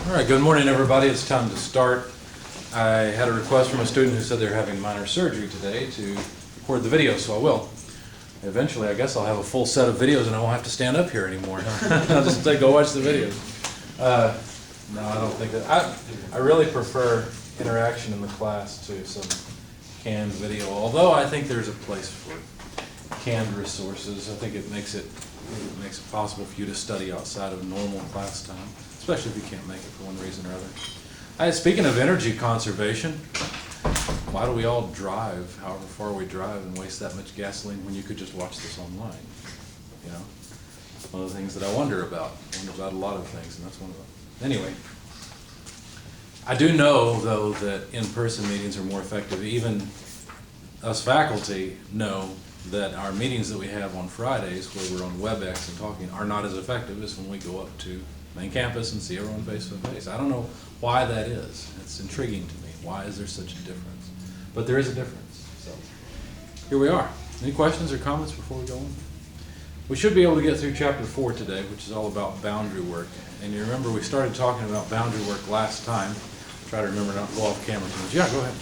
All right, good morning, everybody. It's time to start. I had a request from a student who said they're having minor surgery today to record the video, so I will. Eventually, I guess I'll have a full set of videos and I won't have to stand up here anymore. I'll just say, go watch the videos. No, I don't think that. I really prefer interaction in the class to some canned video, although I think there's a place for canned resources. I think it makes it possible for you to study outside of normal class time, especially if you can't make it for one reason or other. Speaking of energy conservation, why do we all drive, however far we drive, and waste that much gasoline when you could just watch this online? You know, one of the things that I wonder about. I wonder about a lot of things, and that's one of them. Anyway, I do know, though, that in-person meetings are more effective. Even us faculty know that our meetings that we have on Fridays, where we're on WebEx and talking, are not as effective as when we go up to main campus and see everyone face to face. I don't know why that is. It's intriguing to me. Why is there such a difference? But there is a difference. So here we are. Any questions or comments before we go on? We should be able to get through chapter 4 today, which is all about boundary work. And you remember we started talking about boundary work last time. Try to remember not to go off camera too much. Yeah, go ahead.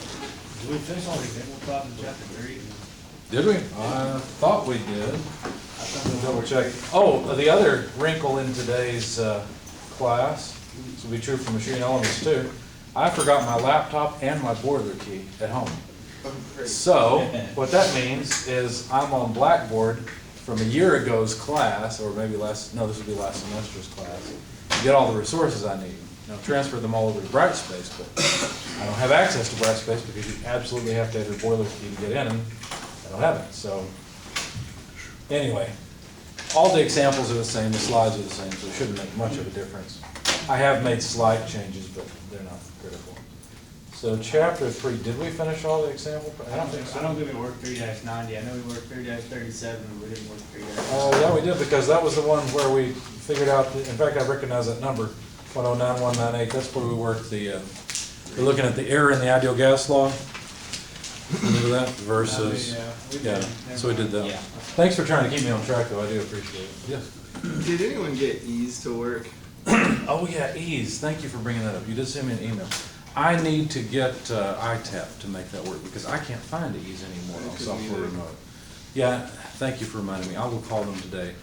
Did we finish all the example class in chapter 3? Did we? I thought we did. Double check. Oh, the other wrinkle in today's class, this will be true for machine elements too, I forgot my laptop and my boiler key at home. So what that means is I'm on Blackboard from a year ago's class, or maybe this would be last semester's class, to get all the resources I need. Now transfer them all over to Brightspace, but I don't have access to Brightspace because you absolutely have to have your boiler key to get in, and I don't have it. So anyway, all the examples are the same, the slides are the same, so it shouldn't make much of a difference. I have made slight changes, but they're not critical. So chapter 3, did we finish all the example? I don't think we worked 3-90. I know we worked 3-37, but we didn't work 3-90. Yeah, we did, because that was the one where we figured out, in fact, I recognize that number, 109.198. That's where we worked we're looking at the error in the ideal gas law. Remember that? Versus, so we did that. Yeah. Thanks for trying to keep me on track, though. I do appreciate it. Yes. Did anyone get ease to work? Oh yeah, ease. Thank you for bringing that up. You did send me an email. I need to get ITAP to make that work because I can't find ease anymore on software remote. Yeah, thank you for reminding me. I will call them today.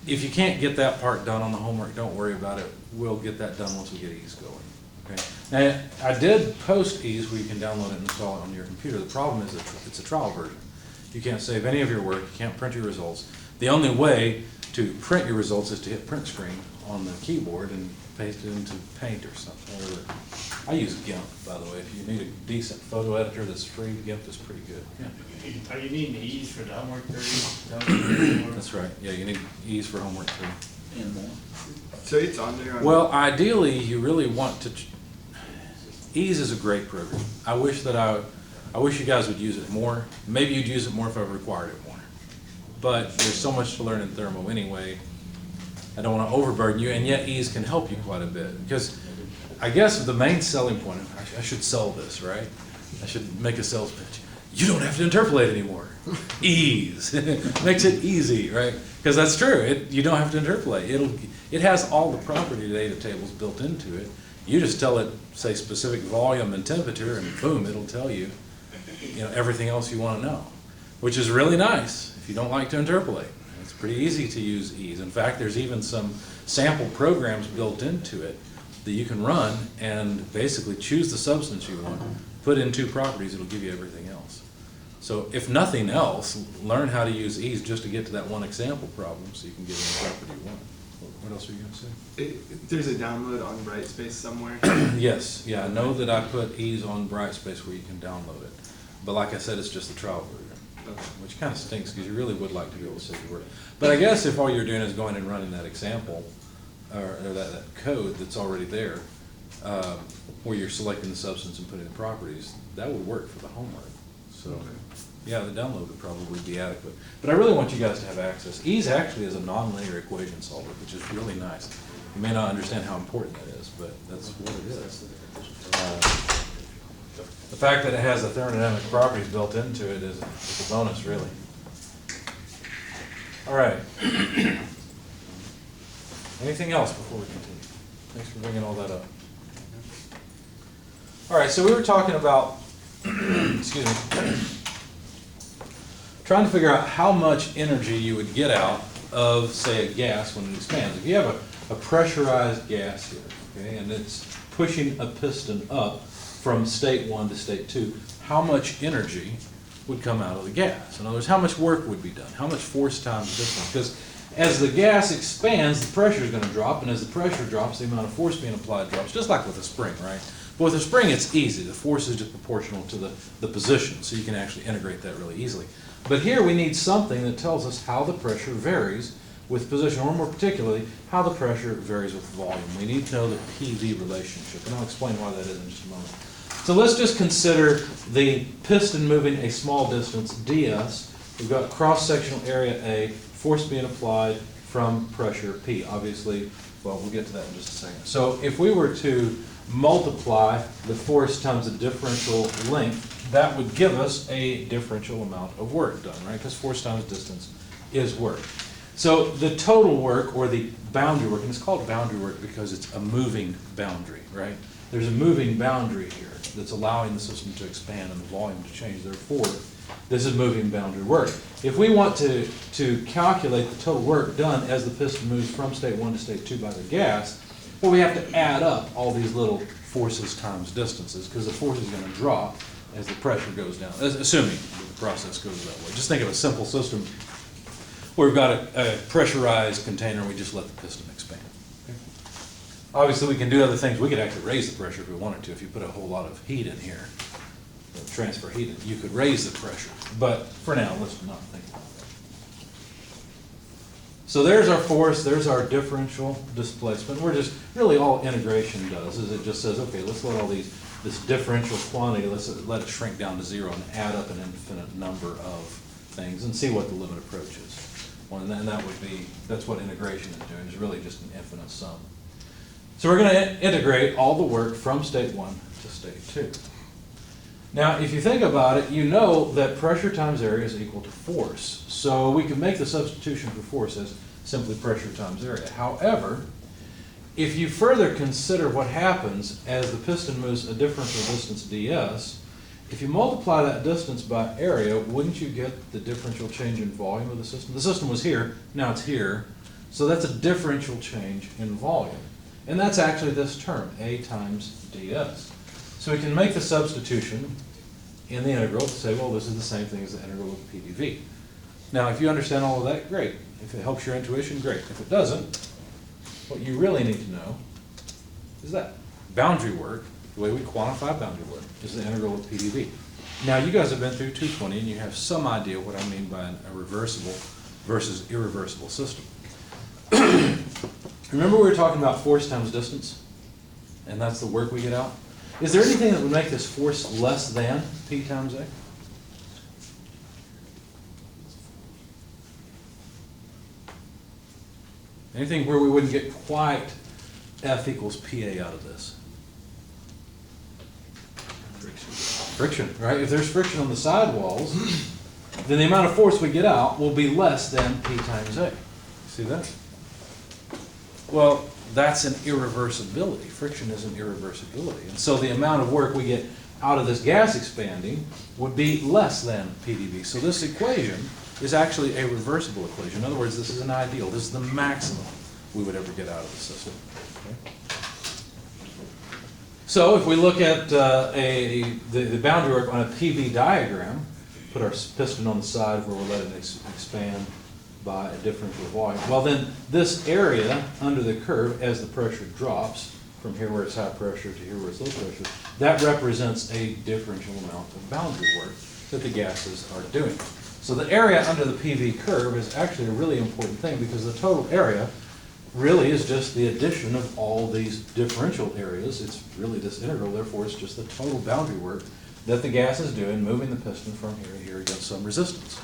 If you can't get that part done on the homework, don't worry about it. We'll get that done once we get ease going. Okay. Now, I did post ease where you can download it and install it on your computer. The problem is it's a trial version. You can't save any of your work. You can't print your results. The only way to print your results is to hit print screen on the keyboard and paste it into Paint or something. I use GIMP, by the way. If you need a decent photo editor that's free, GIMP is pretty good. Yeah. Are you needing ease for the homework 3? That's right. Yeah, you need ease for homework 3. And more. So it's on there? Well, ideally, you really want to. Ease is a great program. I wish you guys would use it more. Maybe you'd use it more if I required it more. But there's so much to learn in Thermo anyway. I don't want to overburden you, and yet ease can help you quite a bit. Because I guess the main selling point, I should sell this, right? I should make a sales pitch. You don't have to interpolate anymore. Ease. Makes it easy, right? Because that's true. You don't have to interpolate. It has all the property data tables built into it. You just tell it, say, specific volume and temperature, and boom, it'll tell you, everything else you want to know, which is really nice if you don't like to interpolate. It's pretty easy to use ease. In fact, there's even some sample programs built into it that you can run and basically choose the substance you want, put in 2 properties, it'll give you everything else. So if nothing else, learn how to use ease just to get to that one example problem so you can get in the property you want. What else are you going to say? There's a download on Brightspace somewhere? Yes, yeah, I know that I put ease on Brightspace where you can download it. But like I said, it's just the trial version, which kind of stinks because you really would like to be able to see the work. But I guess if all you're doing is going and running that example, or that code that's already there, where you're selecting the substance and putting the properties, that would work for the homework. So, yeah, the download would probably be adequate. But I really want you guys to have access. Ease actually is a nonlinear equation solver, which is really nice. You may not understand how important that is, but that's what it is. The fact that it has the thermodynamic properties built into it is a bonus, really. All right. Anything else before we continue? Thanks for bringing all that up. All right, so we were talking about, excuse me, trying to figure out how much energy you would get out of, say, a gas when it expands. If you have a pressurized gas here, okay, and it's pushing a piston up from state 1 to state 2, how much energy would come out of the gas? In other words, how much work would be done? How much force times distance? Because as the gas expands, the pressure is going to drop, and as the pressure drops, the amount of force being applied drops, just like with a spring, right? But with a spring, it's easy. The force is just proportional to the position, so you can actually integrate that really easily. But here we need something that tells us how the pressure varies with position, or more particularly, how the pressure varies with volume. We need to know the PV relationship, and I'll explain why that is in just a moment. So let's just consider the piston moving a small distance, ds. We've got cross-sectional area A, force being applied from pressure P. Obviously, well, we'll get to that in just a second. So if we were to multiply the force times the differential length, that would give us a differential amount of work done, right? Because force times distance is work. So the total work, or the boundary work, and it's called boundary work because it's a moving boundary, right? There's a moving boundary here that's allowing the system to expand and the volume to change. Therefore, this is moving boundary work. If we want to calculate the total work done as the piston moves from state 1 to state 2 by the gas, well, we have to add up all these little forces times distances, because the force is going to drop as the pressure goes down, assuming that the process goes that way. Just think of a simple system where we've got a pressurized container and we just let the piston expand. Okay? Obviously, we can do other things. We could actually raise the pressure if we wanted to. If you put a whole lot of heat in here, transfer heat, you could raise the pressure. But for now, let's not think about that. So there's our force, there's our differential displacement. We're just, really all integration does is it just says, okay, let's let all this differential quantity, let's let it shrink down to 0 and add up an infinite number of things and see what the limit approach is. Well, and then that's what integration is doing, is really just an infinite sum. So we're going to integrate all the work from state 1 to state 2. Now, if you think about it, you know that pressure times area is equal to force. So we can make the substitution for force as simply pressure times area. However, if you further consider what happens as the piston moves a differential distance ds, if you multiply that distance by area, wouldn't you get the differential change in volume of the system? The system was here, now it's here. So that's a differential change in volume. And that's actually this term, A times ds. So we can make the substitution in the integral to say, well, this is the same thing as the integral of PdV. Now, if you understand all of that, great. If it helps your intuition, great. If it doesn't, what you really need to know is that boundary work, the way we quantify boundary work, is the integral of PdV. Now, you guys have been through 220, and you have some idea what I mean by a reversible versus irreversible system. Remember we were talking about force times distance? And that's the work we get out? Is there anything that would make this force less than P times A? Anything where we wouldn't get quite F equals PA out of this? Friction, right? If there's friction on the sidewalls, then the amount of force we get out will be less than P times A. See that? Well, that's an irreversibility. Friction is an irreversibility. And so the amount of work we get out of this gas expanding would be less than PdV. So this equation is actually a reversible equation. In other words, this is an ideal. This is the maximum we would ever get out of the system. Okay? So if we look at the boundary work on a PV diagram, put our piston on the side where we're letting it expand by a differential volume. Well, then this area under the curve, as the pressure drops from here where it's high pressure to here where it's low pressure, that represents a differential amount of boundary work that the gases are doing. So the area under the PV curve is actually a really important thing, because the total area really is just the addition of all these differential areas. It's really this integral, therefore it's just the total boundary work that the gas is doing, moving the piston from here to here against some resistance.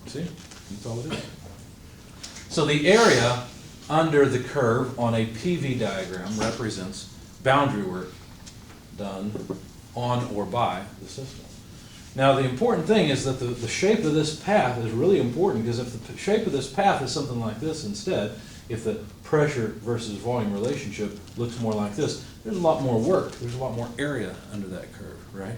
See? That's all it is. So the area under the curve on a PV diagram represents boundary work done on or by the system. Now the important thing is that the shape of this path is really important, because if the shape of this path is something like this instead, if the pressure versus volume relationship looks more like this, there's a lot more work, there's a lot more area under that curve, right?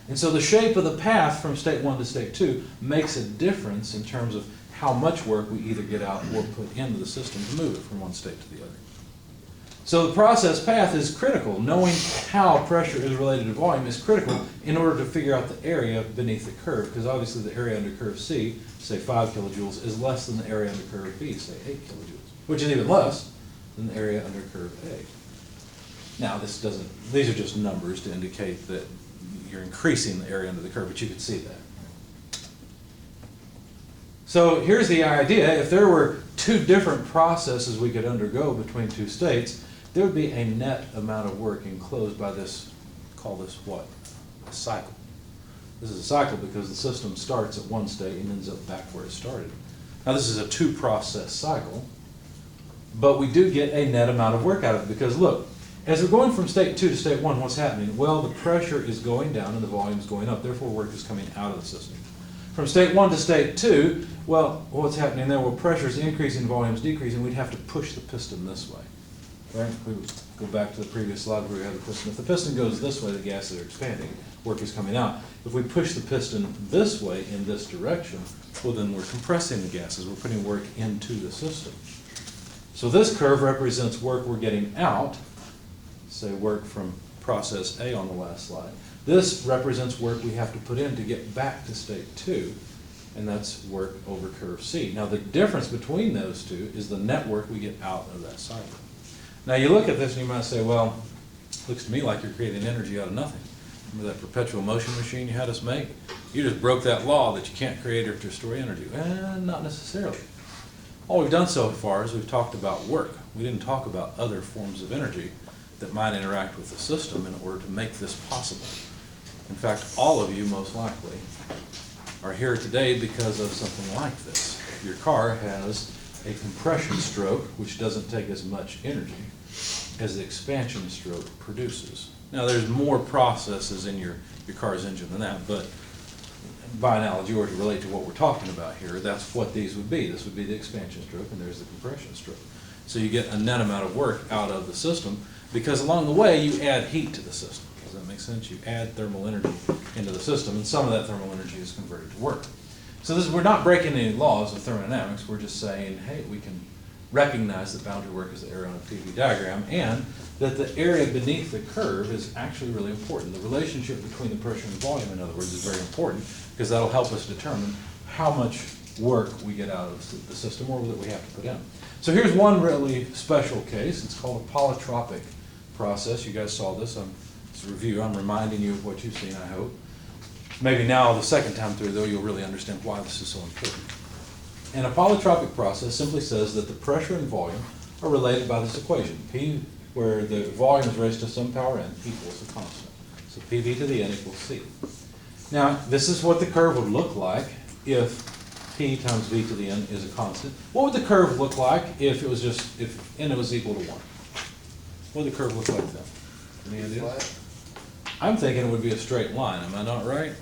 And so the shape of the path from state 1 to state 2 makes a difference in terms of how much work we either get out or put into the system to move it from one state to the other. So the process path is critical. Knowing how pressure is related to volume is critical in order to figure out the area beneath the curve, because obviously the area under curve C, say 5 kilojoules, is less than the area under curve B, say 8 kilojoules, which is even less than the area under curve A. Now this doesn't, these are just numbers to indicate that you're increasing the area under the curve, but you can see that. So here's the idea. If there were two different processes we could undergo between two states, there would be a net amount of work enclosed by this, call this what? A cycle. This is a cycle because the system starts at one state and ends up back where it started. Now this is a two-process cycle, but we do get a net amount of work out of it because look, as we're going from state 2 to state 1, what's happening? Well, the pressure is going down and the volume is going up, therefore work is coming out of the system. From state 1 to state 2, well, what's happening there? Well, pressure is increasing, volume is decreasing. We'd have to push the piston this way. Right? We would go back to the previous slide where we had the piston. If the piston goes this way, the gases are expanding, work is coming out. If we push the piston this way in this direction, well then we're compressing the gases. We're putting work into the system. So this curve represents work we're getting out, say work from process A on the last slide. This represents work we have to put in to get back to state 2, and that's work over curve C. Now the difference between those two is the net work we get out of that cycle. Now you look at this and you might say, well, looks to me like you're creating energy out of nothing. Remember that perpetual motion machine you had us make? You just broke that law that you can't create or destroy energy. Not necessarily. All we've done so far is we've talked about work. We didn't talk about other forms of energy that might interact with the system in order to make this possible. In fact, all of you most likely are here today because of something like this. Your car has a compression stroke which doesn't take as much energy as the expansion stroke produces. Now there's more processes in your car's engine than that, but by analogy or to relate to what we're talking about here, that's what these would be. This would be the expansion stroke and there's the compression stroke. So you get a net amount of work out of the system because along the way you add heat to the system. Does that make sense? You add thermal energy into the system and some of that thermal energy is converted to work. So this, we're not breaking any laws of thermodynamics, we're just saying, hey, we can recognize that boundary work is the area on a PV diagram and that the area beneath the curve is actually really important. The relationship between the pressure and volume, in other words, is very important because that'll help us determine how much work we get out of the system or that we have to put in. So here's one really special case. It's called a polytropic process. You guys saw this. It's a review. I'm reminding you of what you've seen, I hope. Maybe now, the second time through, though, you'll really understand why this is so important. And a polytropic process simply says that the pressure and volume are related by this equation. P, where the volume is raised to some power n, equals a constant. So PV to the n equals C. Now, this is what the curve would look like if P times V to the n is a constant. What would the curve look like if it was just, if n was equal to 1? What would the curve look like then? Any ideas? I'm thinking it would be a straight line. Am I not right?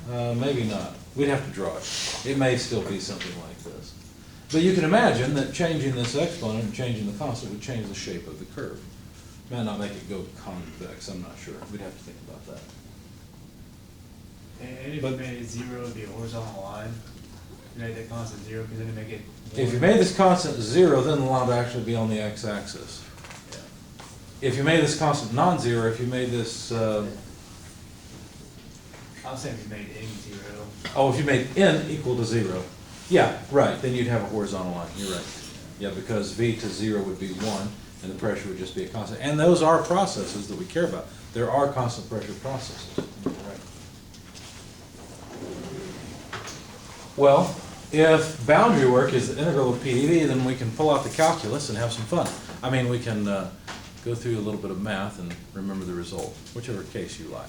Maybe not. We'd have to draw it. It may still be something like this. But you can imagine that changing this exponent and changing the constant would change the shape of the curve. Might not make it go convex, I'm not sure. We'd have to think about that. And if you made it 0, it'd be a horizontal line. You made that constant 0 because then you make it 1. If you made this constant 0, then the line would actually be on the x-axis. If you made this constant non-zero, if you made this, I'm saying if you made n 0. oh, if you made n equal to 0, yeah, right, then you'd have a horizontal line. You're right. Yeah, because v to 0 would be 1, and the pressure would just be a constant. And those are processes that we care about. There are constant pressure processes. You're right. Well, if boundary work is the integral of PdV, then we can pull out the calculus and have some fun. I mean, we can go through a little bit of math and remember the result, whichever case you like.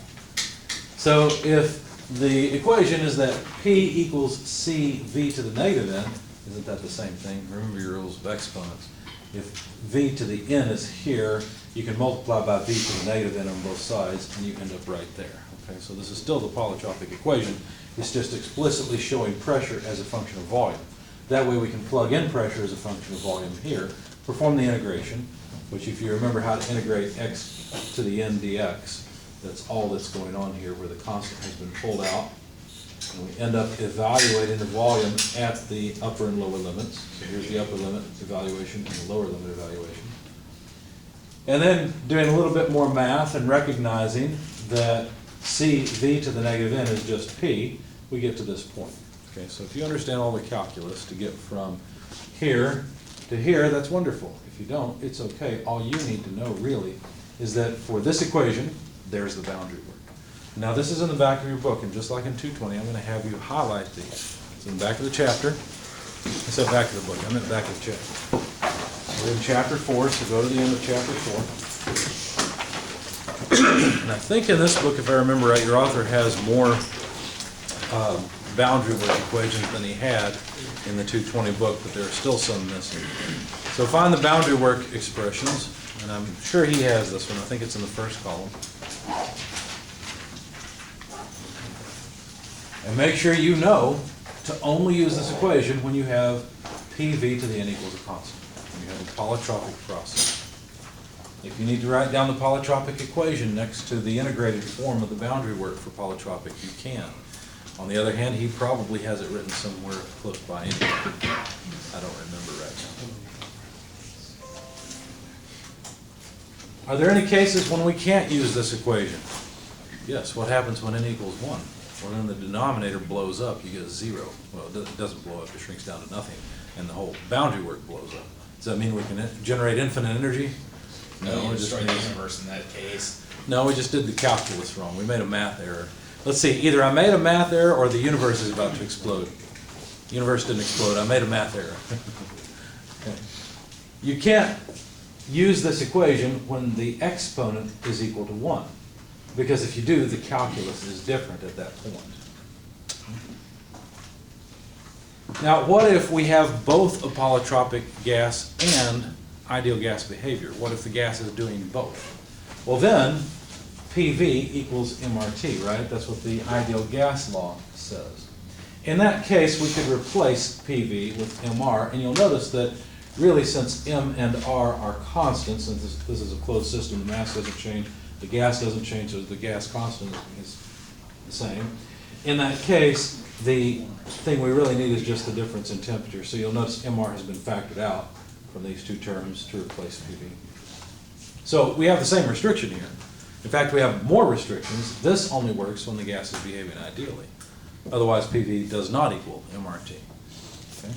So if the equation is that P equals CV to the negative n, isn't that the same thing? Remember your rules of exponents. If V to the n is here, you can multiply by V to the negative n on both sides, and you end up right there. Okay, so this is still the polytropic equation. It's just explicitly showing pressure as a function of volume. That way we can plug in pressure as a function of volume here, perform the integration, which if you remember how to integrate x to the n dx, that's all that's going on here where the constant has been pulled out. And we end up evaluating the volume at the upper and lower limits. So here's the upper limit evaluation and the lower limit evaluation. And then doing a little bit more math and recognizing that CV to the negative n is just p, we get to this point. Okay, so if you understand all the calculus to get from here to here, that's wonderful. If you don't, it's okay. All you need to know really is that for this equation, there's the boundary work. Now this is in the back of your book, and just like in 220, I'm going to have you highlight these. It's in the back of the chapter. I said back of the book, I meant back of the chapter. We're in chapter 4, so go to the end of chapter 4. And I think in this book, if I remember right, your author has more boundary work equations than he had in the 220 book, but there are still some missing. So find the boundary work expressions, and I'm sure he has this one. I think it's in the first column. And make sure you know to only use this equation when you have PV to the n equals a constant, when you have a polytropic process. If you need to write down the polytropic equation next to the integrated form of the boundary work for polytropic, you can. On the other hand, he probably has it written somewhere close by anyway. I don't remember right now. Are there any cases when we can't use this equation? Yes, what happens when n equals 1? Well, then the denominator blows up, you get a 0. Well, it doesn't blow up, it shrinks down to nothing, and the whole boundary work blows up. Does that mean we can generate infinite energy? No, we you destroy the universe in that case. No, we just did the calculus wrong. We made a math error. Let's see, either I made a math error or the universe is about to explode. The universe didn't explode, I made a math error. Okay. You can't use this equation when the exponent is equal to 1. Because if you do, the calculus is different at that point. Now, what if we have both a polytropic gas and ideal gas behavior? What if the gas is doing both? Well then, PV equals MRT, right? That's what the ideal gas law says. In that case, we could replace PV with MR, and you'll notice that really since M and R are constants, and this is a closed system, the mass doesn't change, the gas doesn't change, so the gas constant is the same. In that case, the thing we really need is just the difference in temperature. So you'll notice MR has been factored out from these two terms to replace PV. So we have the same restriction here. In fact, we have more restrictions. This only works when the gas is behaving ideally. Otherwise, PV does not equal MRT. Okay.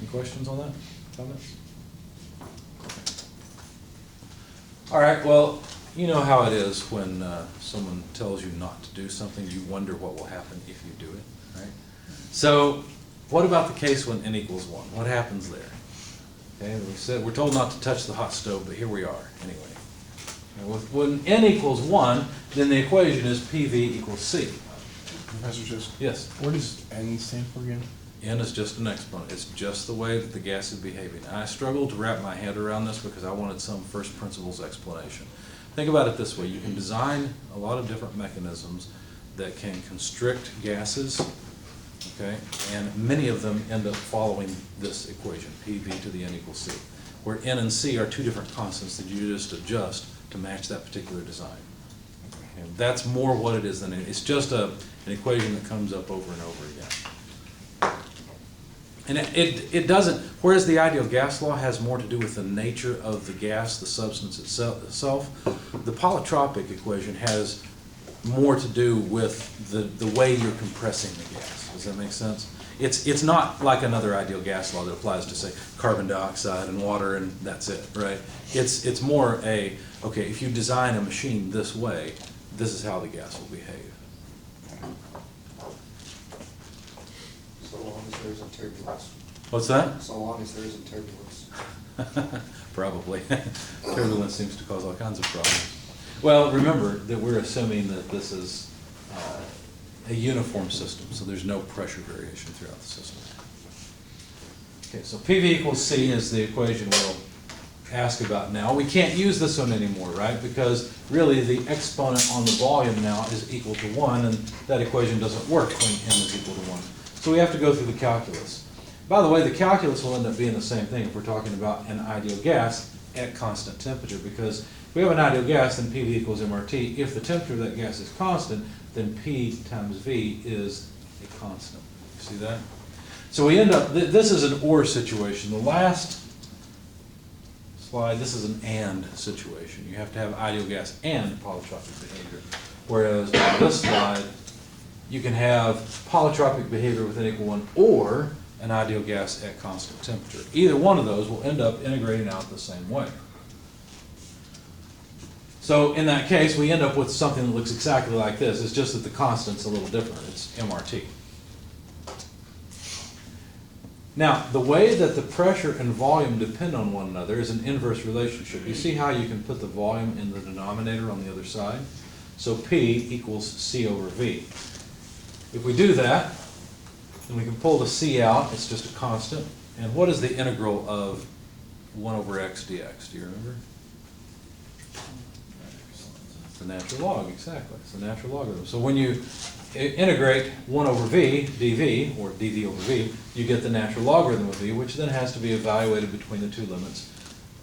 Any questions on that? Comments? All right, well, you know how it is when someone tells you not to do something, you wonder what will happen if you do it, right? So what about the case when n equals 1? What happens there? Okay, we're told not to touch the hot stove, but here we are anyway. When n equals 1, then the equation is PV equals C. Professor, just Yes? what does N stand for again? N is just an exponent. It's just the way that the gas is behaving. I struggled to wrap my head around this because I wanted some first principles explanation. Think about it this way. You can design a lot of different mechanisms that can constrict gases, okay, and many of them end up following this equation, PV to the n equals C, where n and C are two different constants that you just adjust to match that particular design. And that's more what it is than it's just an equation that comes up over and over again. And it doesn't, whereas the ideal gas law has more to do with the nature of the gas, the substance itself, the polytropic equation has more to do with the way you're compressing the gas. Does that make sense? It's not like another ideal gas law that applies to, say, carbon dioxide and water and that's it, right? It's more okay, if you design a machine this way, this is how the gas will behave. So long as there isn't turbulence. What's that? So long as there isn't turbulence. Probably. Turbulence seems to cause all kinds of problems. Well, remember that we're assuming that this is a uniform system, so there's no pressure variation throughout the system. Okay, so PV equals C is the equation we'll ask about now. We can't use this one anymore, right? Because really the exponent on the volume now is equal to 1, and that equation doesn't work when n is equal to 1. So we have to go through the calculus. By the way, the calculus will end up being the same thing if we're talking about an ideal gas at constant temperature, because if we have an ideal gas, then PV equals MRT. If the temperature of that gas is constant, then P times V is a constant. See that? So we end up, this is an or situation. The last slide, this is an and situation. You have to have ideal gas and polytropic behavior. Whereas on this slide, you can have polytropic behavior with n equal 1 or an ideal gas at constant temperature. Either one of those will end up integrating out the same way. So in that case, we end up with something that looks exactly like this. It's just that the constant's a little different. It's MRT. Now, the way that the pressure and volume depend on one another is an inverse relationship. You see how you can put the volume in the denominator on the other side? So P equals C over V. If we do that, then we can pull the C out. It's just a constant. And what is the integral of 1 over x dx? Do you remember? It's the natural log, exactly. It's the natural logarithm. So when you integrate 1 over v, dv, or dv over v, you get the natural logarithm of v, which then has to be evaluated between the two limits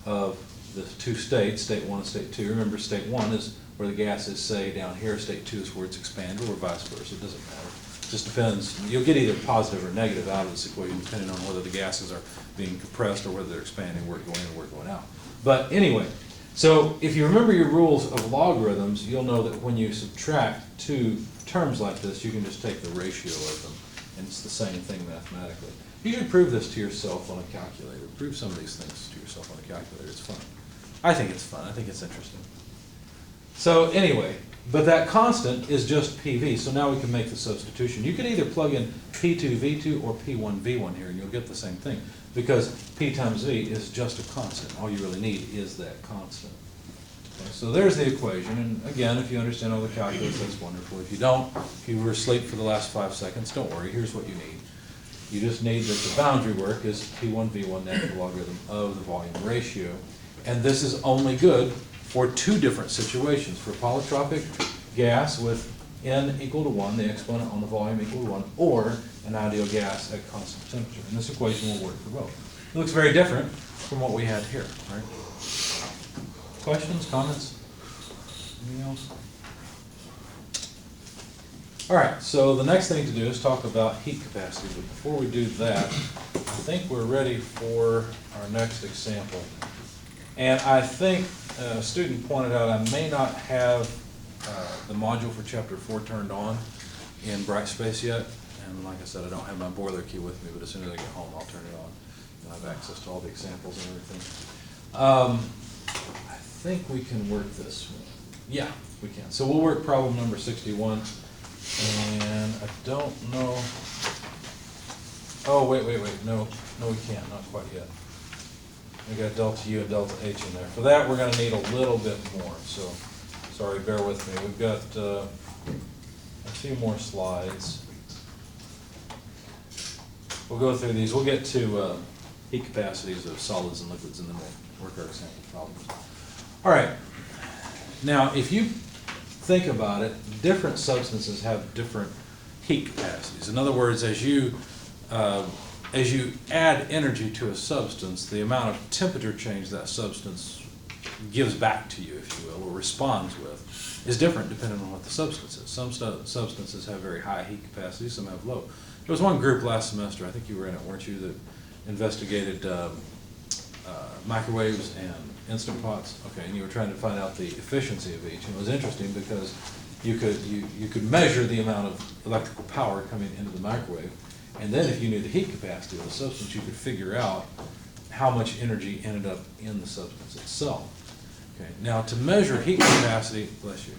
of the two states, state 1 and state 2. Remember, state 1 is where the gas is, say, down here. State 2 is where it's expanded, or vice versa. It doesn't matter. It just depends. You'll get either positive or negative out of this equation, depending on whether the gases are being compressed or whether they're expanding, where going in and where going out. But anyway, so if you remember your rules of logarithms, you'll know that when you subtract two terms like this, you can just take the ratio of them, and it's the same thing mathematically. You should prove this to yourself on a calculator. Prove some of these things to yourself on a calculator. It's fun. I think it's fun. I think it's interesting. So anyway, but that constant is just PV, so now we can make the substitution. You can either plug in P2V2 or P1V1 here, and you'll get the same thing, because P times V is just a constant. All you really need is that constant. Okay, so there's the equation, and again, if you understand all the calculus, that's wonderful. If you don't, if you were asleep for the last 5 seconds, don't worry, here's what you need. You just need that the boundary work is P1V1 natural logarithm of the volume ratio, and this is only good for two different situations: for polytropic gas with n equal to 1, the exponent on the volume equal to 1, or an ideal gas at constant temperature. And this equation will work for both. It looks very different from what we had here, right? Questions, comments? Anything else? All right, so the next thing to do is talk about heat capacity. But before we do that, I think we're ready for our next example. And I think a student pointed out I may not have the module for chapter 4 turned on in Brightspace yet. And like I said, I don't have my boiler key with me, but as soon as I get home, I'll turn it on. You'll have access to all the examples and everything. I think we can work this one. Yeah, we can. So we'll work problem number 61. And I don't know. Oh, wait. No, we can't. Not quite yet. We got delta U and delta H in there. For that, we're going to need a little bit more. So, sorry, bear with me. We've got a few more slides. We'll go through these. We'll get to heat capacities of solids and liquids, and then we'll work our example problems. All right. Now, if you think about it, different substances have different heat capacities. In other words, as you add energy to a substance, the amount of temperature change that substance gives back to you, if you will, or responds with, is different depending on what the substance is. Some substances have very high heat capacity, some have low. There was one group last semester, I think you were in it, weren't you, that investigated microwaves and Instant Pots. Okay, and you were trying to find out the efficiency of each. And it was interesting because you could measure the amount of electrical power coming into the microwave, and then if you knew the heat capacity of the substance, you could figure out how much energy ended up in the substance itself. Okay, now to measure heat capacity, bless you,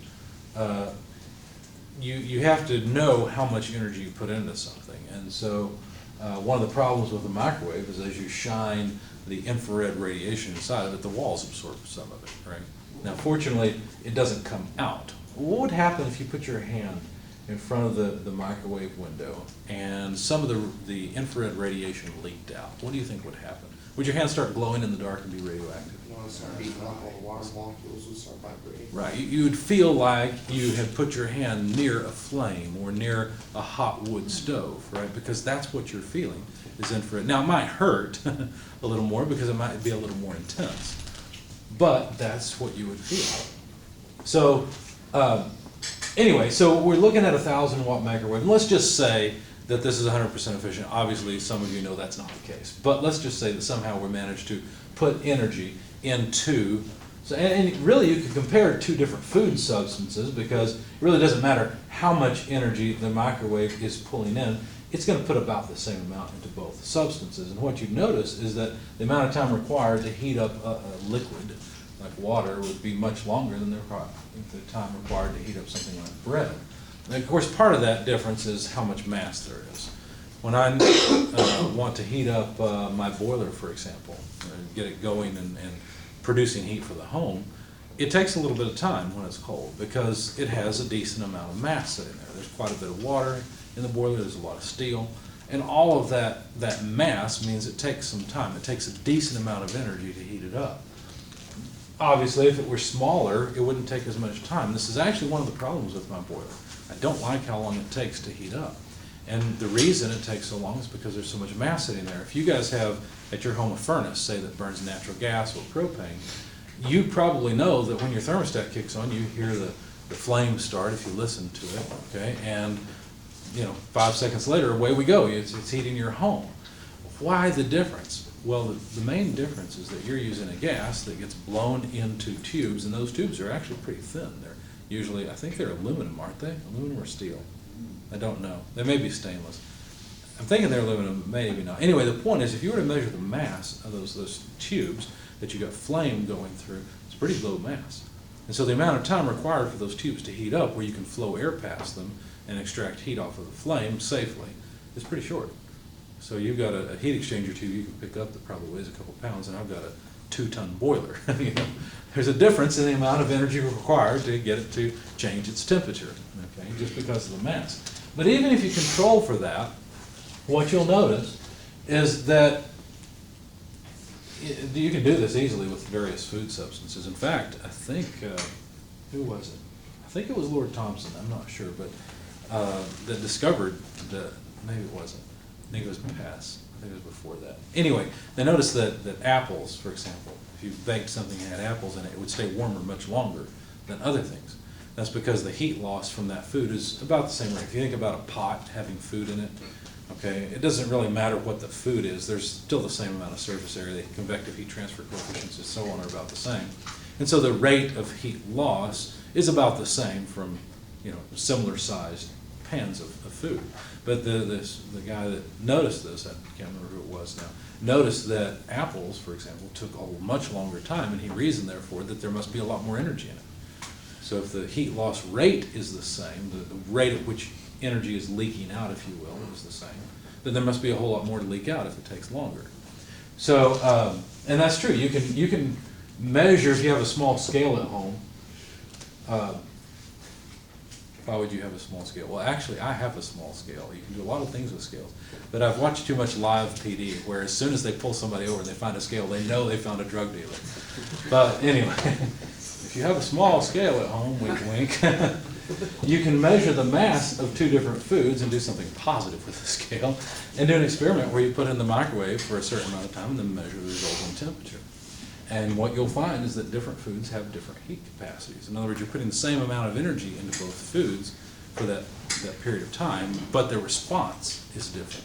you have to know how much energy you put into something. And so one of the problems with a microwave is as you shine the infrared radiation inside of it, the walls absorb some of it, right? Now, fortunately, it doesn't come out. What would happen if you put your hand in front of the microwave window and some of the infrared radiation leaked out? What do you think would happen? Would your hand start glowing in the dark and be radioactive? You want to start beating up all the water molecules and start vibrating. Right. You would feel like you had put your hand near a flame or near a hot wood stove, right? Because that's what you're feeling. is infrared. Now, it might hurt a little more because it might be a little more intense, but that's what you would feel. So, anyway, so we're looking at a 1,000-watt microwave, and let's just say that this is 100% efficient. Obviously, some of you know that's not the case, but let's just say that somehow we managed to put energy into, and really you could compare two different food substances, because it really doesn't matter how much energy the microwave is pulling in, it's going to put about the same amount into both substances. And what you notice is that the amount of time required to heat up a liquid like water would be much longer than the time required to heat up something like bread. And of course, part of that difference is how much mass there is. When I want to heat up my boiler, for example, and get it going and producing heat for the home, it takes a little bit of time when it's cold because it has a decent amount of mass sitting there. There's quite a bit of water in the boiler, there's a lot of steel, and all of that mass means it takes some time. It takes a decent amount of energy to heat it up. Obviously, if it were smaller, it wouldn't take as much time. This is actually one of the problems with my boiler. I don't like how long it takes to heat up. And the reason it takes so long is because there's so much mass sitting there. If you guys have at your home a furnace, say that burns natural gas or propane, you probably know that when your thermostat kicks on, you hear the flame start if you listen to it, okay? And 5 seconds later, away we go. It's heating your home. Why the difference? Well, the main difference is that you're using a gas that gets blown into tubes, and those tubes are actually pretty thin. They're usually, I think they're aluminum, aren't they? Aluminum or steel? I don't know. They may be stainless. I'm thinking they're aluminum, maybe not. Anyway, the point is, if you were to measure the mass of those tubes that you got flame going through, it's pretty low mass. And so the amount of time required for those tubes to heat up, where you can flow air past them and extract heat off of the flame safely, is pretty short. So you've got a heat exchanger tube you can pick up that probably weighs a couple pounds, and I've got a 2-ton boiler. There's a difference in the amount of energy required to get it to change its temperature, okay, just because of the mass. But even if you control for that, what you'll notice is that you can do this easily with various food substances. In fact, I think, who was it? I think it was Lord Thompson, I'm not sure, but that discovered that, maybe it wasn't. I think it was Pass. I think it was before that. Anyway, they noticed that apples, for example, if you baked something that had apples in it, it would stay warmer much longer than other things. That's because the heat loss from that food is about the same rate. If you think about a pot having food in it, okay, it doesn't really matter what the food is. There's still the same amount of surface area. The convective heat transfer coefficients and so on are about the same. And so the rate of heat loss is about the same from similar sized pans of food. But the guy that noticed this, I can't remember who it was now, noticed that apples, for example, took a much longer time, and he reasoned, therefore, that there must be a lot more energy in it. So if the heat loss rate is the same, the rate at which energy is leaking out, if you will, is the same, then there must be a whole lot more to leak out if it takes longer. So, and that's true. You can measure, if you have a small scale at home. Why would you have a small scale? Well, actually, I have a small scale. You can do a lot of things with scales. But I've watched too much live PD, where as soon as they pull somebody over and they find a scale, they know they found a drug dealer. But anyway, if you have a small scale at home, wink, wink, you can measure the mass of two different foods and do something positive with the scale, and do an experiment where you put it in the microwave for a certain amount of time and then measure the resulting temperature. And what you'll find is that different foods have different heat capacities. In other words, you're putting the same amount of energy into both foods for that period of time, but their response is different.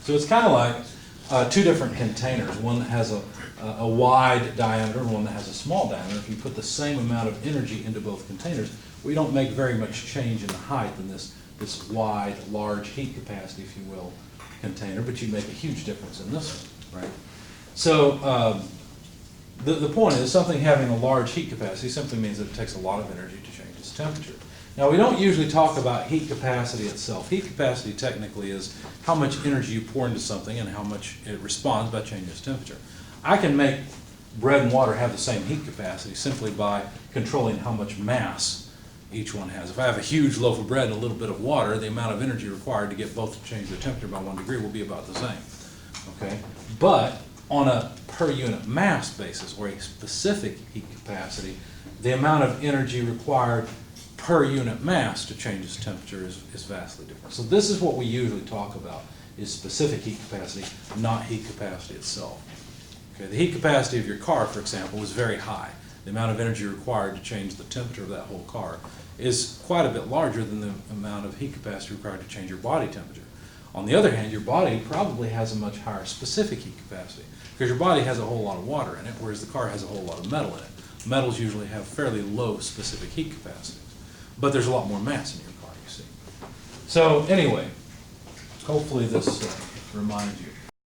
So it's kind of like two different containers, one that has a wide diameter and one that has a small diameter. If you put the same amount of energy into both containers, we don't make very much change in the height in this wide, large heat capacity, if you will, container, but you make a huge difference in this one, right? So the point is, something having a large heat capacity simply means that it takes a lot of energy to change its temperature. Now, we don't usually talk about heat capacity itself. Heat capacity technically is how much energy you pour into something and how much it responds by changing its temperature. I can make bread and water have the same heat capacity simply by controlling how much mass each one has. If I have a huge loaf of bread and a little bit of water, the amount of energy required to get both to change their temperature by 1 degree will be about the same. Okay? But on a per unit mass basis, or a specific heat capacity, the amount of energy required per unit mass to change its temperature is vastly different. So this is what we usually talk about is specific heat capacity, not heat capacity itself. Okay, the heat capacity of your car, for example, is very high. The amount of energy required to change the temperature of that whole car is quite a bit larger than the amount of heat capacity required to change your body temperature. On the other hand, your body probably has a much higher specific heat capacity because your body has a whole lot of water in it, whereas the car has a whole lot of metal in it. Metals usually have fairly low specific heat capacities, but there's a lot more mass in your car, you see. So anyway, hopefully this reminds you.